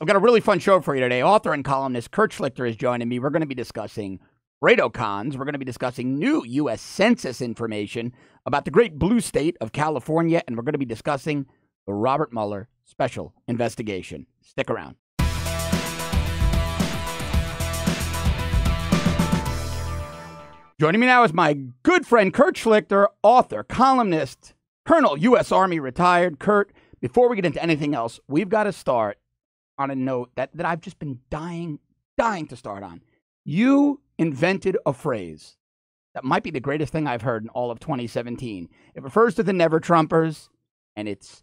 I've got a really fun show for you today. Author and columnist Kurt Schlichter is joining me. We're going to be discussing FredoCons. We're going to be discussing new U.S. Census information about the great blue state of California, and we're going to be discussing the Robert Mueller special investigation. Stick around. Joining me now is my good friend Kurt Schlichter, author, columnist, Colonel, U.S. Army retired. Kurt, before we get into anything else, we've got to start on a note that I've just been dying to start on. You invented a phrase that might be the greatest thing I've heard in all of 2017. It refers to the Never-Trumpers, and it's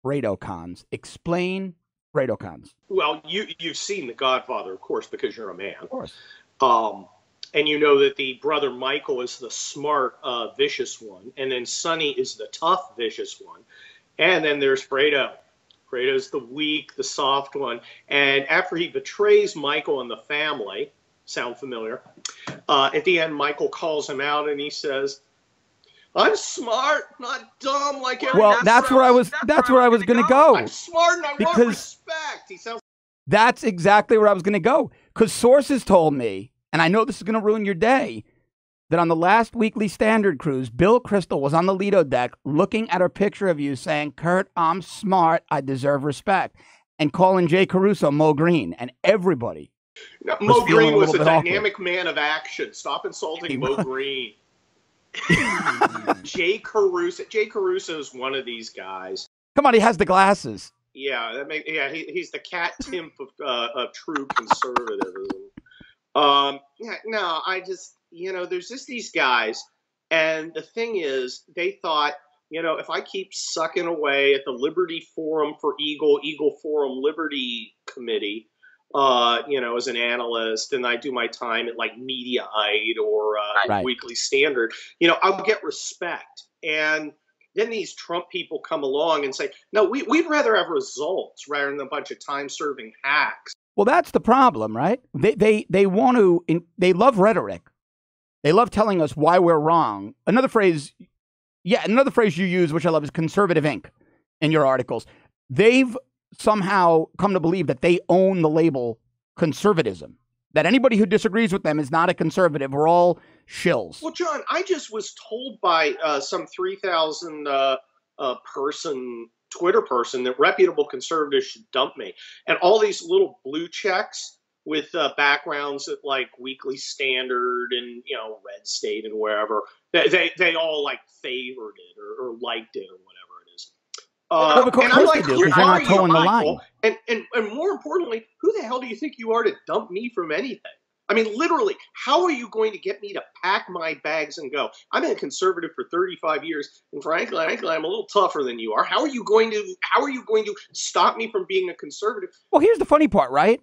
FredoCons. Explain FredoCons. Well, you've seen The Godfather, of course, because you're a man. Of course. And you know that the brother Michael is the smart, vicious one, and then Sonny is the tough, vicious one. And then there's Fredo. Fredo's the weak, the soft one. And after he betrays Michael and the family, sound familiar? At the end, Michael calls him out and he says, "I'm smart, not dumb like everyone else." Well, that's where I was going to go. I'm smart and I want respect. He sounds. That's exactly where I was going to go. Because sources told me, and I know this is going to ruin your day, that on the last Weekly Standard cruise, Bill Kristol was on the Lido deck looking at a picture of you saying, "Kurt, I'm smart, I deserve respect," and calling Jay Caruso Mo Green, and everybody. No, Mo Green was a dynamic man of action. Stop insulting Mo Green. Jay Caruso is one of these guys. Come on, he has the glasses. Yeah, he's the Cat Timp of true conservatism. There's just these guys, and the thing is, they thought, if I keep sucking away at the Liberty Forum for Eagle Forum Liberty Committee, as an analyst, and I do my time at like Mediaite or Weekly Standard, I'll get respect. And then these Trump people come along and say, no, we'd rather have results rather than a bunch of time-serving hacks. Well, that's the problem, right? They love rhetoric. They love telling us why we're wrong. Another phrase you use, which I love, is conservative ink in your articles. They've somehow come to believe that they own the label conservatism, that anybody who disagrees with them is not a conservative. We're all shills. Well, John, I just was told by some 3,000 person Twitter person that reputable conservatives should dump me. And all these little blue checks with backgrounds at like Weekly Standard and, Red State and wherever, they all like favored it or liked it or whatever it is. And I'm like, who are you, Michael? And more importantly, who the hell do you think you are to dump me from anything? I mean, literally, how are you going to get me to pack my bags and go? I've been a conservative for 35 years, and frankly, I'm a little tougher than you are. How are you going to stop me from being a conservative? Well, here's the funny part, right?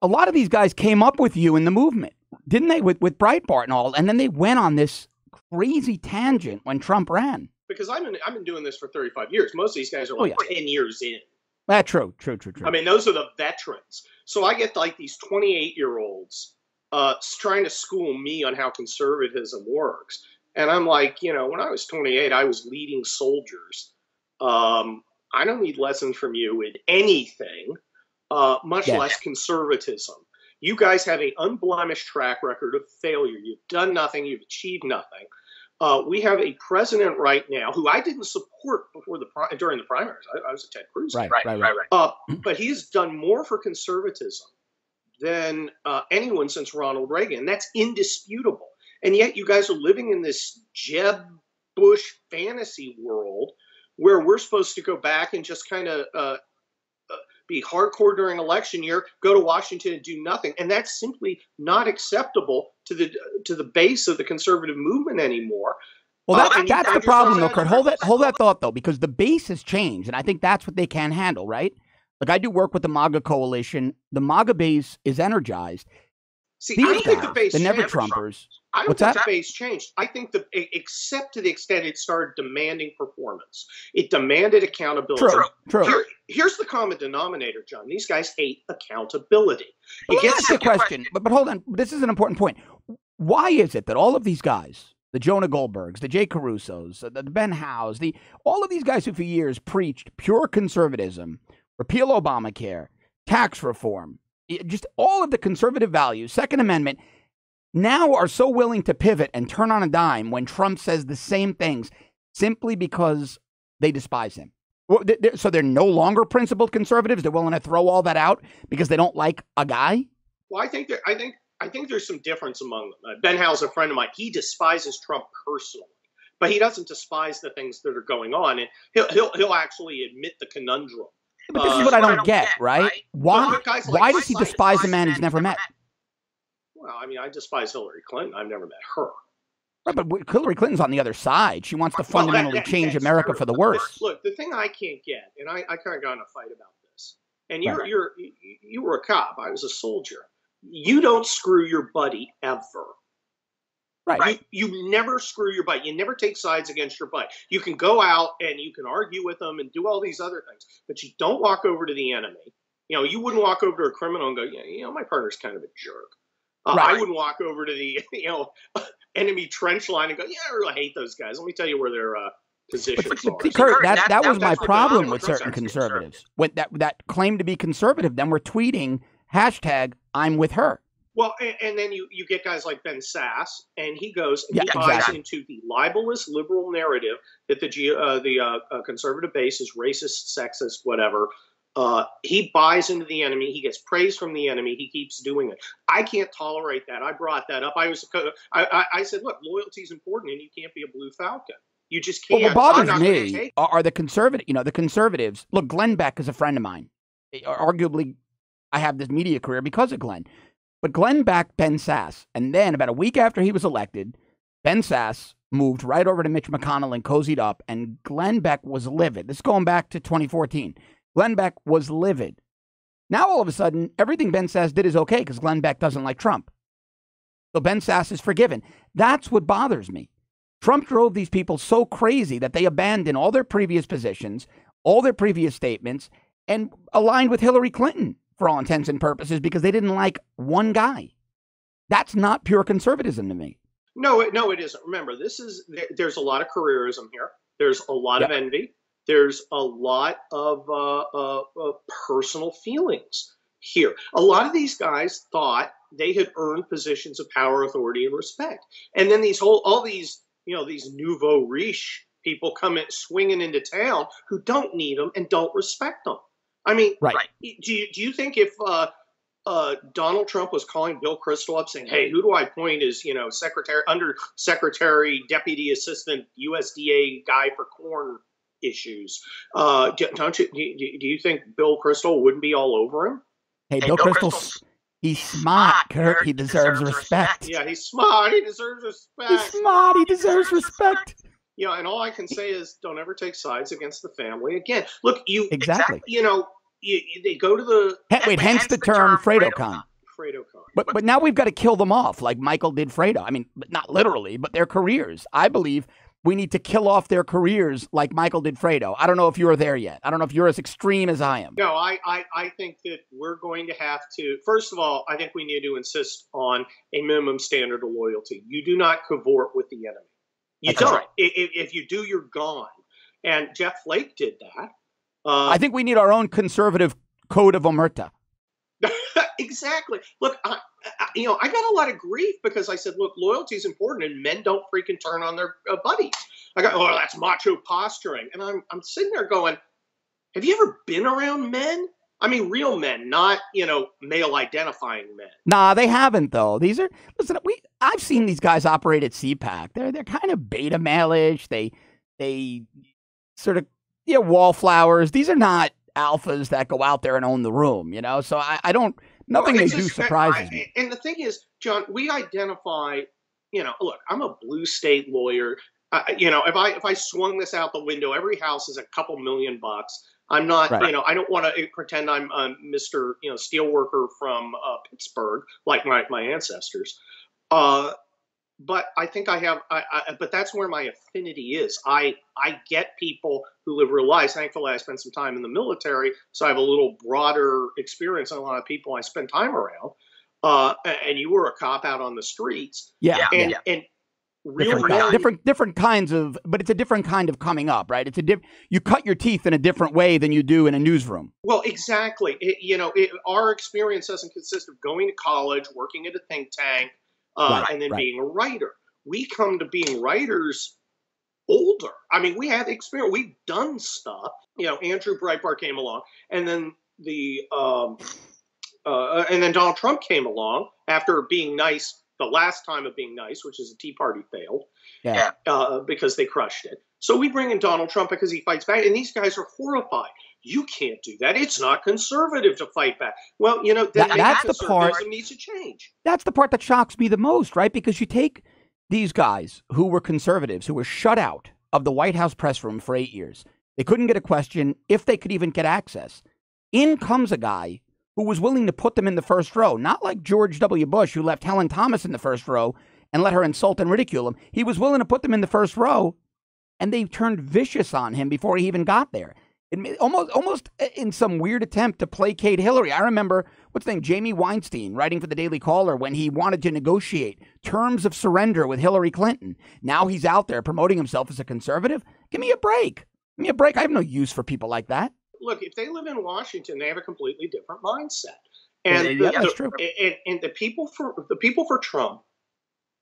A lot of these guys came up with you in the movement, didn't they? With Breitbart and all, and then they went on this crazy tangent when Trump ran. Because I've been doing this for 35 years. Most of these guys are like 10 years in. That's true. I mean, those are the veterans. So I get like these 28-year-olds trying to school me on how conservatism works. And I'm like, when I was 28, I was leading soldiers. I don't need lessons from you in anything, much less conservatism. You guys have an unblemished track record of failure. You've done nothing. You've achieved nothing. We have a president right now who I didn't support during the primaries. I was a Ted Cruz. Right. But he's done more for conservatism than anyone since Ronald Reagan. That's indisputable. And yet you guys are living in this Jeb Bush fantasy world where we're supposed to go back and just kind of be hardcore during election year, go to Washington and do nothing. And that's simply not acceptable to the base of the conservative movement anymore. Well, that's the problem, though, Kurt. Hold that thought, though, because the base has changed, and I think that's what they can't handle, right? Like, I do work with the MAGA coalition. The MAGA base is energized. See, I don't think the base changed. The Never-Trumpers. I don't think the base changed. I think except to the extent it started demanding performance. It demanded accountability. True. Here's the common denominator, John. These guys hate accountability. Let me ask you a question, but hold on. This is an important point. Why is it that all of these guys, the Jonah Goldbergs, the Jay Carusos, the Ben Howes, all of these guys who for years preached pure conservatism, repeal Obamacare, tax reform, just all of the conservative values, Second Amendment, now are so willing to pivot and turn on a dime when Trump says the same things simply because they despise him. So they're no longer principled conservatives. They're willing to throw all that out because they don't like a guy. Well, I think there's some difference among them. Ben Howell's a friend of mine. He despises Trump personally, but he doesn't despise the things that are going on, and he'll actually admit the conundrum. But this is what I don't get, right? Why does he despise a man he's never met? Well, I mean, I despise Hillary Clinton. I've never met her. Right, but Hillary Clinton's on the other side. She wants to fundamentally change America for the worse. Look, the thing I can't get, and I kind of got in a fight about this, and you were a cop. I was a soldier. You don't screw your buddy ever. Right. You never screw your buddy. You never take sides against your buddy. You can go out and you can argue with them and do all these other things, but you don't walk over to the enemy. You know, you wouldn't walk over to a criminal and go, yeah, my partner's kind of a jerk. I wouldn't walk over to the enemy trench line and go, yeah, I really hate those guys. Let me tell you where their positions are. Kurt, that was my problem with certain conservatives. When that claimed to be conservative, then we're tweeting hashtag I'm with her. Well, and then you get guys like Ben Sasse, and he goes and he buys into the libelous liberal narrative that the conservative base is racist, sexist, whatever. He buys into the enemy. He gets praise from the enemy. He keeps doing it. I can't tolerate that. I brought that up. I said, look, loyalty is important, and you can't be a blue falcon. You just can't. Well, what bothers me are the conservatives. Look, Glenn Beck is a friend of mine. Arguably, I have this media career because of Glenn. But Glenn backed Ben Sasse, and then about a week after he was elected, Ben Sasse moved right over to Mitch McConnell and cozied up, and Glenn Beck was livid. This is going back to 2014. Glenn Beck was livid. Now, all of a sudden, everything Ben Sasse did is okay because Glenn Beck doesn't like Trump. So Ben Sasse is forgiven. That's what bothers me. Trump drove these people so crazy that they abandoned all their previous positions, all their previous statements, and aligned with Hillary Clinton for all intents and purposes because they didn't like one guy. That's not pure conservatism to me. No, it isn't. Remember, there's a lot of careerism here. There's a lot of envy. There's a lot of personal feelings here. A lot of these guys thought they had earned positions of power, authority, and respect. And then these nouveau riche people come in swinging into town who don't need them and don't respect them. I mean, do you think if Donald Trump was calling Bill Kristol up saying, hey, who do I appoint as, undersecretary, deputy assistant, USDA guy for corn issues? Do you think Bill Kristol wouldn't be all over him? Hey, Bill Kristol's he's smart, Kurt. He deserves respect. Yeah, he's smart. He deserves respect. He's smart. He deserves respect. Yeah, and all I can say is don't ever take sides against the family again. Look, exactly. They go to the hence the term FredoCon. FredoCon. But now we've got to kill them off like Michael did Fredo. I mean, not literally, but their careers. I believe we need to kill off their careers like Michael did Fredo. I don't know if you're there yet. I don't know if you're as extreme as I am. No, I think that we're going to have to, first of all, I think we need to insist on a minimum standard of loyalty. You do not cavort with the enemy. You don't. Right. If you do, you're gone. And Jeff Flake did that. I think we need our own conservative code of omerta. Exactly. Look, I got a lot of grief because I said, look, loyalty is important and men don't freaking turn on their buddies. I go, oh, that's macho posturing. And I'm sitting there going, have you ever been around men? I mean, real men, not, male identifying men. Nah, they haven't, though. Listen, I've seen these guys operate at CPAC. They're kind of beta male-ish. They sort of, wallflowers. These are not alphas that go out there and own the room, So nothing they do surprises me. And the thing is, John, we identify, look, I'm a blue state lawyer. If I swung this out the window, every house is a couple $1 million. I'm not, I don't want to pretend I'm Mr. Steelworker from Pittsburgh like my ancestors. But I think I have, but that's where my affinity is. I get people who live real lives. Thankfully, I spent some time in the military, so I have a little broader experience than a lot of people I spend time around. And you were a cop out on the streets. Yeah. And different kinds of, but it's a different kind of coming up, right? You cut your teeth in a different way than you do in a newsroom. Well, exactly. Our experience doesn't consist of going to college, working at a think tank, and then being a writer. We come to being writers older. I mean, we have experience. We've done stuff. Andrew Breitbart came along, and then and then Donald Trump came along after being nice. The last time of being nice, which is the Tea Party failed, because they crushed it. So we bring in Donald Trump because he fights back, and these guys are horrified. You can't do that. It's not conservative to fight back. Well, that's the part needs to change. That's the part that shocks me the most, right? Because you take these guys who were conservatives, who were shut out of the White House press room for 8 years. They couldn't get a question if they could even get access. In comes a guy who was willing to put them in the first row, not like George W. Bush, who left Helen Thomas in the first row and let her insult and ridicule him. He was willing to put them in the first row, and they turned vicious on him before he even got there. Almost in some weird attempt to placate Hillary. I remember, Jamie Weinstein writing for the Daily Caller when he wanted to negotiate terms of surrender with Hillary Clinton. Now he's out there promoting himself as a conservative. Give me a break. Give me a break. I have no use for people like that. Look, if they live in Washington, they have a completely different mindset. And that's true. And the people for Trump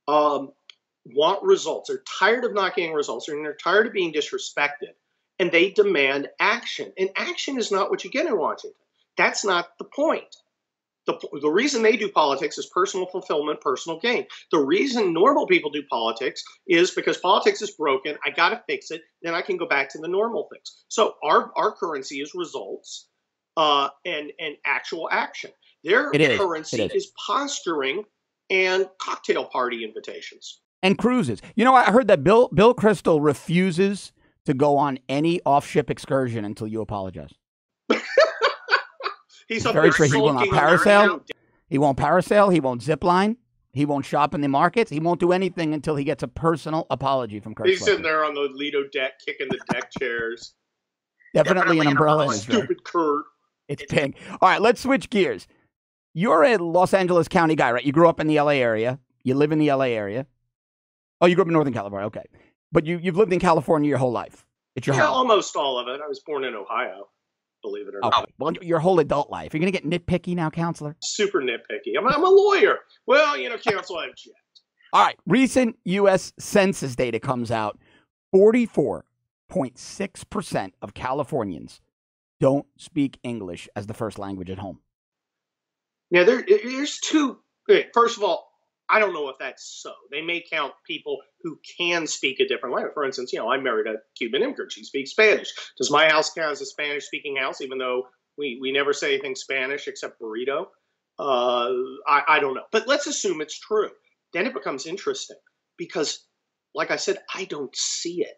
want results. They're tired of not getting results, and they're tired of being disrespected, and they demand action. And action is not what you get in Washington. That's not the point. The reason they do politics is personal fulfillment, personal gain. The reason normal people do politics is because politics is broken. I got to fix it. Then I can go back to the normal things. So our currency is results and actual action. Their currency is posturing and cocktail party invitations. And cruises. I heard that Bill Kristol refuses to go on any off-ship excursion until you apologize. He's very straight. He will not parasail. He won't parasail. He won't zip line. He won't shop in the markets. He won't do anything until he gets a personal apology from Kurt. He's sitting there on the Lido deck, kicking the deck chairs. Definitely an umbrella in his drink. Stupid Kurt. It's pink. All right, let's switch gears. You're a Los Angeles County guy, right? You grew up in the LA area. You live in the LA area. Oh, you grew up in Northern California. Okay. But you've lived in California your whole life. It's your home. Almost all of it. I was born in Ohio. Believe it or not. Well, your whole adult life. You're going to get nitpicky now, counselor? Super nitpicky. I'm a lawyer. Well, counsel, I object. All right. Recent U.S. Census data comes out. 44.6% of Californians don't speak English as the first language at home. Now, there's two. First of all, I don't know if that's so. They may count people who can speak a different language. For instance, I married a Cuban immigrant. She speaks Spanish. Does my house count as a Spanish-speaking house, even though we never say anything Spanish except burrito? I don't know. But let's assume it's true. Then it becomes interesting because, like I said, I don't see it.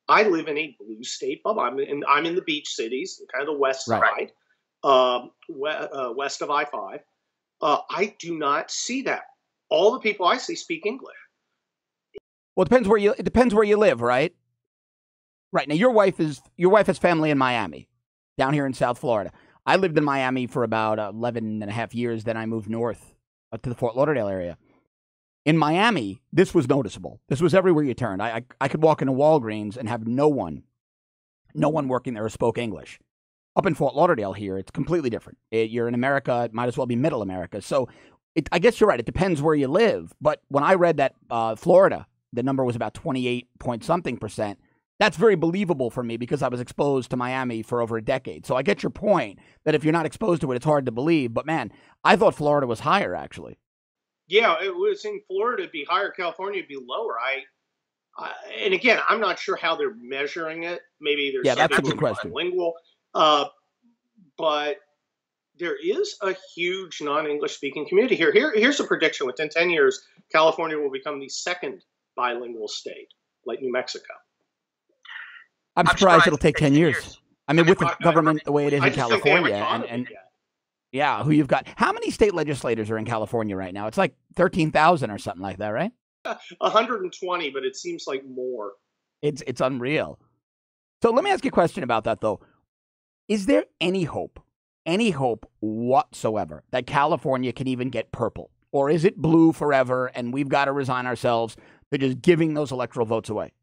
I live in a blue state bubble. I'm in the beach cities, kind of the west side, west of I-5. I do not see that. All the people I see speak English. Well, it depends where you live, right? Right. Now, your wife has family in Miami, down here in South Florida. I lived in Miami for about 11 and a half years. Then I moved north to the Fort Lauderdale area. In Miami, this was noticeable. This was everywhere you turned. I could walk into Walgreens and have no one working there who spoke English. Up in Fort Lauderdale here, it's completely different. You're in America. It might as well be middle America. So I guess you're right. It depends where you live. But when I read that Florida, the number was about 28-point-something%. That's very believable for me because I was exposed to Miami for over a decade. So I get your point that if you're not exposed to it, it's hard to believe. But, man, I thought Florida was higher, actually. Yeah, it was in Florida. It'd be higher. California would be lower. And, again, I'm not sure how they're measuring it. Maybe there's that's a good question. Bilingual. But there is a huge non-English speaking community here. Here's a prediction. Within 10 years, California will become the second bilingual state, like New Mexico. I'm surprised it'll take 10 years. I mean, with the government the way it is in California and who you've got. How many state legislators are in California right now? It's like 13,000 or something like that, right? 120, but it seems like more. It's unreal. So let me ask you a question about that, though. Is there any hope whatsoever that California can even get purple? Or is it blue forever and we've got to resign ourselves to just giving those electoral votes away?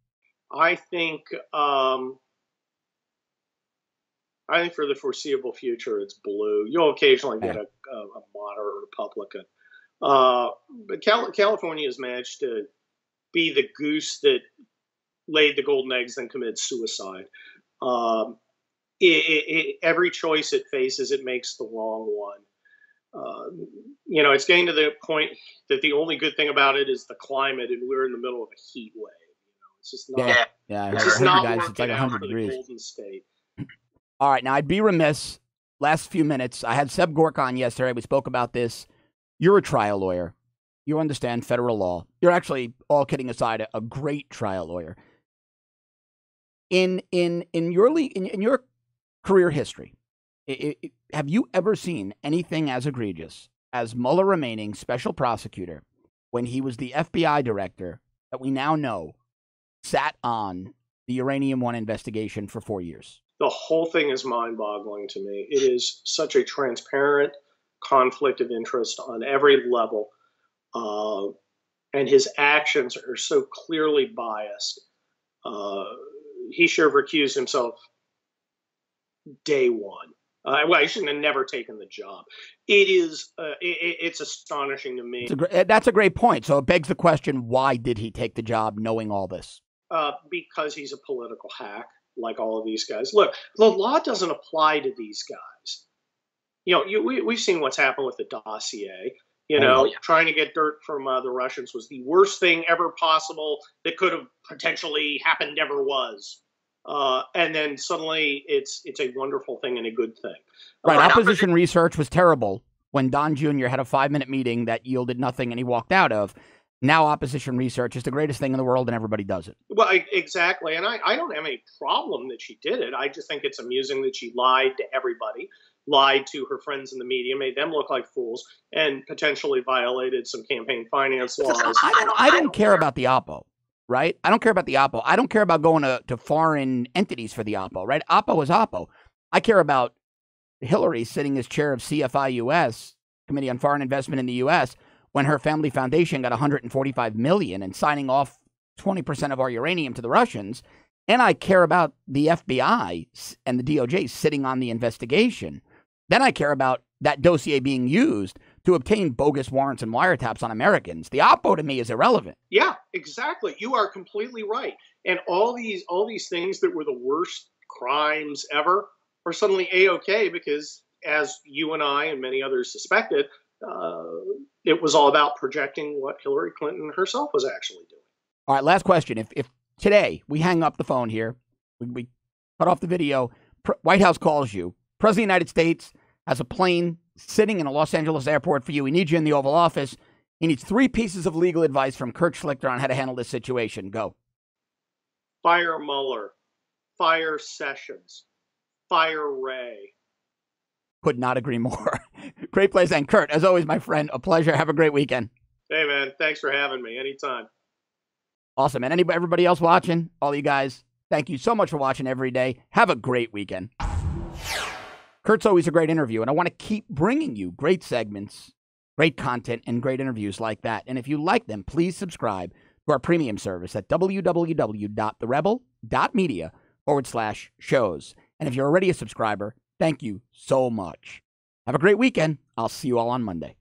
I think for the foreseeable future, it's blue. You'll occasionally get a moderate Republican. But California has managed to be the goose that laid the golden eggs and committed suicide. Every choice it faces, it makes the wrong one. It's getting to the point that the only good thing about it is the climate, and we're in the middle of a heat wave. It's just not. It's just not working. It's like 100 degrees. Golden State. All right, now I'd be remiss. Last few minutes, I had Seb Gork on yesterday. We spoke about this. You're a trial lawyer. You understand federal law. You're actually, all kidding aside, a great trial lawyer. In your career history, have you ever seen anything as egregious as Mueller remaining special prosecutor when he was the FBI director that we now know sat on the Uranium One investigation for 4 years? The whole thing is mind-boggling to me. It is such a transparent conflict of interest on every level, and his actions are so clearly biased. He should have recused himself day one. He shouldn't have never taken the job. It's astonishing to me. That's a great point. So it begs the question, why did he take the job knowing all this? Because he's a political hack, like all of these guys. Look, the law doesn't apply to these guys. We've seen what's happened with the dossier. Trying to get dirt from the Russians was the worst thing ever possible that could have potentially happened, never was. And then suddenly it's a wonderful thing and a good thing. Right. Opposition research was terrible when Don Jr. had a 5-minute meeting that yielded nothing and he walked out of. Now opposition research is the greatest thing in the world and everybody does it. Well, exactly. And I don't have any problem that she did it. I just think it's amusing that she lied to everybody, lied to her friends in the media, made them look like fools, and potentially violated some campaign finance laws. I don't care about the Oppo, right? I don't care about the Oppo. I don't care about going to foreign entities for the Oppo, right? Oppo is Oppo. I care about Hillary sitting as chair of CFI US, Committee on Foreign Investment in the U.S., when her family foundation got $145 million and signing off 20% of our uranium to the Russians. And I care about the FBI and the DOJ sitting on the investigation. Then I care about that dossier being used to obtain bogus warrants and wiretaps on Americans. The Oppo to me is irrelevant. Yeah, exactly. You are completely right. And all these things that were the worst crimes ever are suddenly A-OK because, as you and I and many others suspected, it was all about projecting what Hillary Clinton herself was actually doing. All right, last question. If today we hang up the phone here, we cut off the video, White House calls you, President of the United States has a plane sitting in a Los Angeles airport for you. He needs you in the Oval Office. He needs 3 pieces of legal advice from Kurt Schlichter on how to handle this situation. Go. Fire Mueller. Fire Sessions. Fire Wray. Could not agree more. Great place. And Kurt, as always, my friend, a pleasure. Have a great weekend. Hey, man. Thanks for having me. Anytime. Awesome. And everybody else watching, all you guys, thank you so much for watching every day. Have a great weekend. Kurt's always a great interview, and I want to keep bringing you great segments, great content, and great interviews like that. And if you like them, please subscribe to our premium service at www.therebel.media/shows. And if you're already a subscriber, thank you so much. Have a great weekend. I'll see you all on Monday.